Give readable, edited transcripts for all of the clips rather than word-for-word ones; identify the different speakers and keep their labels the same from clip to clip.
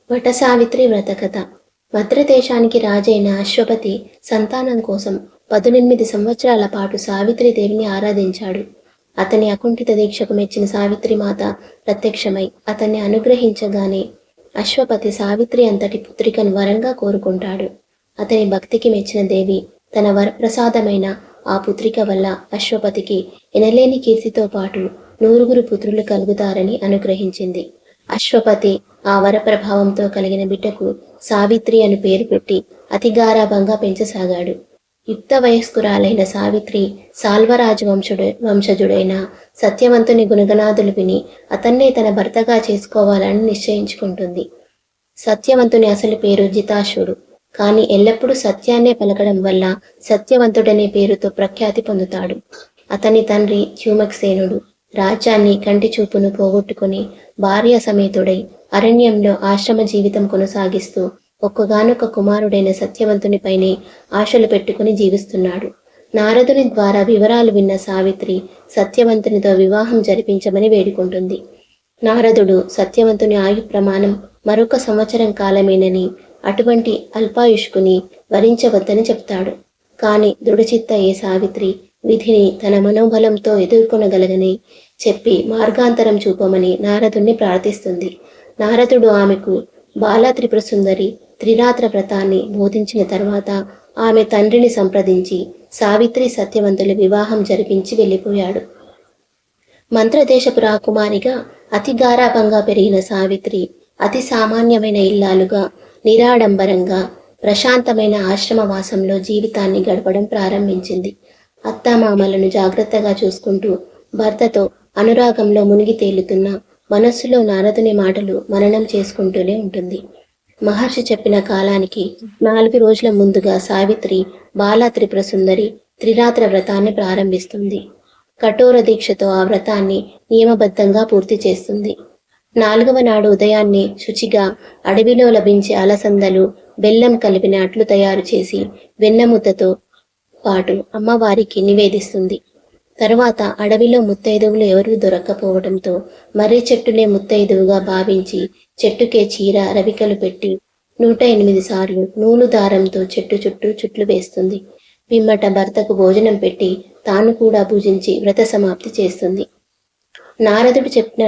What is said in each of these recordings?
Speaker 1: వటసావిత్రి వ్రతకథ. భద్రదేశానికి రాజైన అశ్వపతి సంతానం కోసం 18 సంవత్సరాల పాటు సావిత్రీదేవిని ఆరాధించాడు. అతని అకుంఠిత దీక్షకు మెచ్చిన సావిత్రిమాత ప్రత్యక్షమై అతన్ని అనుగ్రహించగానే అశ్వపతి సావిత్రి అంతటి పుత్రికను వరంగా కోరుకుంటాడు. అతని భక్తికి మెచ్చిన దేవి తన వరప్రసాదమైన ఆ పుత్రిక వల్ల అశ్వపతికి ఎనలేని కీర్తితో పాటు 9 పుత్రులు కలుగుతారని అనుగ్రహించింది. అశ్వపతి ఆ వర ప్రభావంతో కలిగిన బిడ్డకు సావిత్రి అని పేరు పెట్టి అతి గారాభంగా పెంచసాగాడు. యుక్త వయస్కురాలైన సావిత్రి సాల్వరాజు వంశజుడైన సత్యవంతుని గుణగణాదులు విని అతన్నే తన భర్తగా చేసుకోవాలని నిశ్చయించుకుంటుంది. సత్యవంతుని అసలు పేరు జితాశుడు. కానీ ఎల్లప్పుడూ సత్యాన్నే పలకడం వల్ల సత్యవంతుడనే పేరుతో ప్రఖ్యాతి పొందుతాడు. అతని తండ్రి చ్యూమక్సేనుడు రాజ్యాన్ని కంటి చూపును పోగొట్టుకుని భార్య సమేతుడై అరణ్యంలో ఆశ్రమ జీవితం కొనసాగిస్తూ ఒక్కగానొక్క కుమారుడైన సత్యవంతునిపైనే ఆశలు పెట్టుకుని జీవిస్తున్నాడు. నారదుని ద్వారా వివరాలు విన్న సావిత్రి సత్యవంతునితో వివాహం జరిపించమని వేడుకుంటుంది. నారదుడు సత్యవంతుని ఆయు ప్రమాణం మరొక సంవత్సరం కాలమేనని, అటువంటి అల్పాయుష్కుని వరించవద్దని చెప్తాడు. కాని దృఢచిత్త ఏ సావిత్రి విధిని తన మనోబలంతో ఎదుర్కొనగలగని చెప్పి మార్గాంతరం చూపమని నారదుణ్ణి ప్రార్థిస్తుంది. నారదుడు ఆమెకు బాలా త్రిపుర సుందరి త్రిరాత్ర వ్రతాన్ని బోధించిన తర్వాత ఆమె తండ్రిని సంప్రదించి సావిత్రి సత్యవంతుల వివాహం జరిపించి వెళ్ళిపోయాడు. మంత్రదేశపు రాకుమారిగా అతి గారాభంగా పెరిగిన సావిత్రి అతి సామాన్యమైన ఇల్లాలుగా నిరాడంబరంగా ప్రశాంతమైన ఆశ్రమవాసంలో జీవితాన్ని గడపడం ప్రారంభించింది. అత్తామామలను జాగ్రత్తగా చూసుకుంటూ భర్తతో అనురాగంలో మునిగి తేలుతున్న మనస్సులో నారదుని మాటలు మననం చేసుకుంటూనే ఉంటుంది. మహర్షి చెప్పిన కాలానికి 4 రోజుల ముందుగా సావిత్రి బాలా త్రిపుర సుందరి త్రిరాత్ర వ్రతాన్ని ప్రారంభిస్తుంది. కఠోర దీక్షతో ఆ వ్రతాన్ని నియమబద్ధంగా పూర్తి చేస్తుంది. 4వ నాడు ఉదయాన్నే శుచిగా అడవిలో లభించే అలసందలు, బెల్లం కలిపిన అట్లు తయారు చేసి వెన్నముద్దతో పాటు అమ్మవారికి నివేదిస్తుంది. తరువాత అడవిలో ముత్తైదువులు ఎవరూ దొరక్కపోవడంతో మర్రి చెట్టునే ముత్తైదువుగా భావించి చెట్టుకే చీర రవికలు పెట్టి 108 సార్లు నూలు దారంతో చెట్టు చుట్టూ చుట్లు వేస్తుంది. పిమ్మట భర్తకు భోజనం పెట్టి తాను కూడా భుజించి వ్రత సమాప్తి చేస్తుంది. నారదుడు చెప్పిన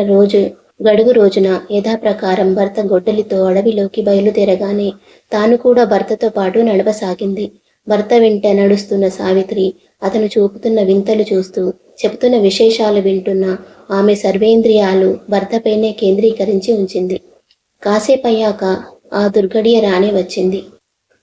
Speaker 1: గడువు రోజున యథాప్రకారం భర్త గొడ్డలితో అడవిలోకి బయలుదేరగానే తాను కూడా భర్తతో పాటు నడవసాగింది. భర్త వెంట నడుస్తున్న సావిత్రి అతను చూపుతున్న వింతలు చూస్తూ చెబుతున్న విశేషాలు వింటున్న ఆమె సర్వేంద్రియాలు భర్తపైనే కేంద్రీకరించి ఉంచింది. కాసేపయ్యాక ఆ దుర్గడియ రానే వచ్చింది.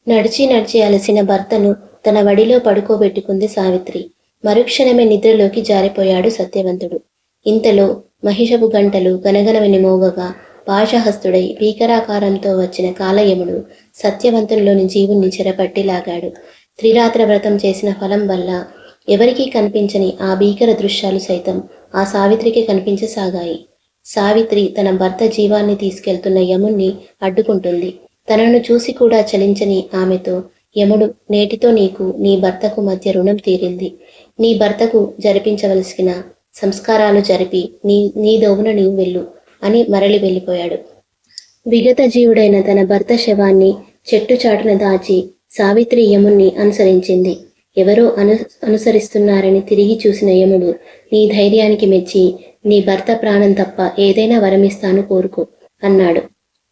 Speaker 1: నడిచి నడిచి అలసిన భర్తను తన వడిలో పడుకోబెట్టుకుంది సావిత్రి. మరుక్షణమే నిద్రలోకి జారిపోయాడు సత్యవంతుడు. ఇంతలో మహిషపు గంటలు గనగనవని మోగగా పాశహస్తుడై భీకరాకారంతో వచ్చిన కాలయముడు సత్యవంతునిలోని జీవుణ్ణి చెరపట్టి లాగాడు. త్రిరాత్ర వ్రతం చేసిన ఫలం వల్ల ఎవరికీ కనిపించని ఆ భీకర దృశ్యాలు సైతం ఆ సావిత్రికి కనిపించసాగాయి. సావిత్రి తన భర్త జీవాన్ని తీసుకెళ్తున్న యముణ్ణి అడ్డుకుంటుంది. తనను చూసి కూడా చలించని ఆమెతో యముడు, నేటితో నీకు నీ భర్తకు మధ్య రుణం తీరింది. నీ భర్తకు జరిపించవలసిన సంస్కారాలు జరిపి నీ దోవున నీవు వెళ్ళు అని మరలి వెళ్ళిపోయాడు. విగత జీవుడైన తన భర్త శవాన్ని చెట్టు చాటున దాచి సావిత్రి యముణ్ణి అనుసరించింది. ఎవరో అనుసరిస్తున్నారని తిరిగి చూసిన యముడు, నీ ధైర్యానికి మెచ్చి నీ భర్త ప్రాణం తప్ప ఏదైనా వరమిస్తాను కోరుకో అన్నాడు.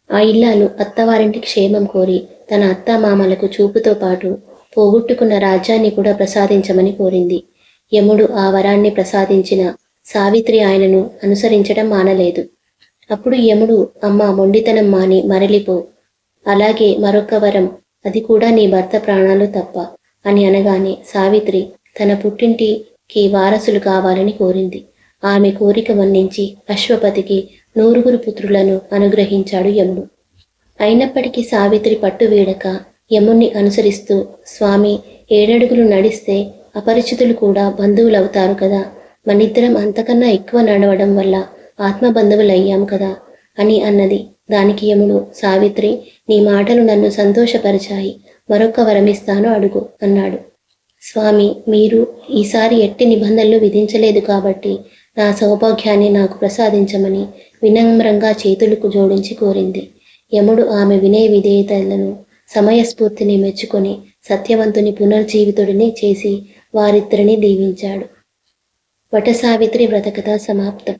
Speaker 1: ఆ ఇల్లాలు అత్తవారింటి క్షేమం కోరి తన అత్తామామలకు చూపుతో పాటు పోగొట్టుకున్న రాజ్యాన్ని కూడా ప్రసాదించమని కోరింది. యముడు ఆ వరాన్ని ప్రసాదించిన సావిత్రి ఆయనను అనుసరించడం మానలేదు. అప్పుడు యముడు, అమ్మ మొండితనం మాని మరలిపో, అలాగే మరొక వరం, అది కూడా నీ భర్త ప్రాణాలు తప్ప అని అనగానే సావిత్రి తన పుట్టింటికి వారసులు కావాలని కోరింది. ఆమె కోరిక మన్నించి అశ్వపతికి 9 పుత్రులను అనుగ్రహించాడు యముడు. అయినప్పటికీ సావిత్రి పట్టు వీడక యముణ్ణి అనుసరిస్తూ, స్వామి 7 అడుగులు నడిస్తే అపరిచితులు కూడా బంధువులవుతారు కదా, మనిద్దరం అంతకన్నా ఎక్కువ నడవడం వల్ల ఆత్మబంధువులయ్యాం కదా అని అన్నది. దానికి యముడు, సావిత్రి నీ మాటలు నన్ను సంతోషపరిచాయి, మరొక వరమిస్తాను అడుగు అన్నాడు. స్వామి, మీరు ఈసారి ఎట్టి నిబంధనలు విధించలేదు కాబట్టి నా సౌభాగ్యాన్ని నాకు ప్రసాదించమని వినమ్రంగా చేతులకు జోడించి కోరింది. యముడు ఆమె వినయ విధేయతలను సమయస్ఫూర్తిని మెచ్చుకొని సత్యవంతుని పునర్జీవితుడిని చేసి వారిద్దరిని దీవించాడు. వట సావిత్రి వ్రతకథ సమాప్తం.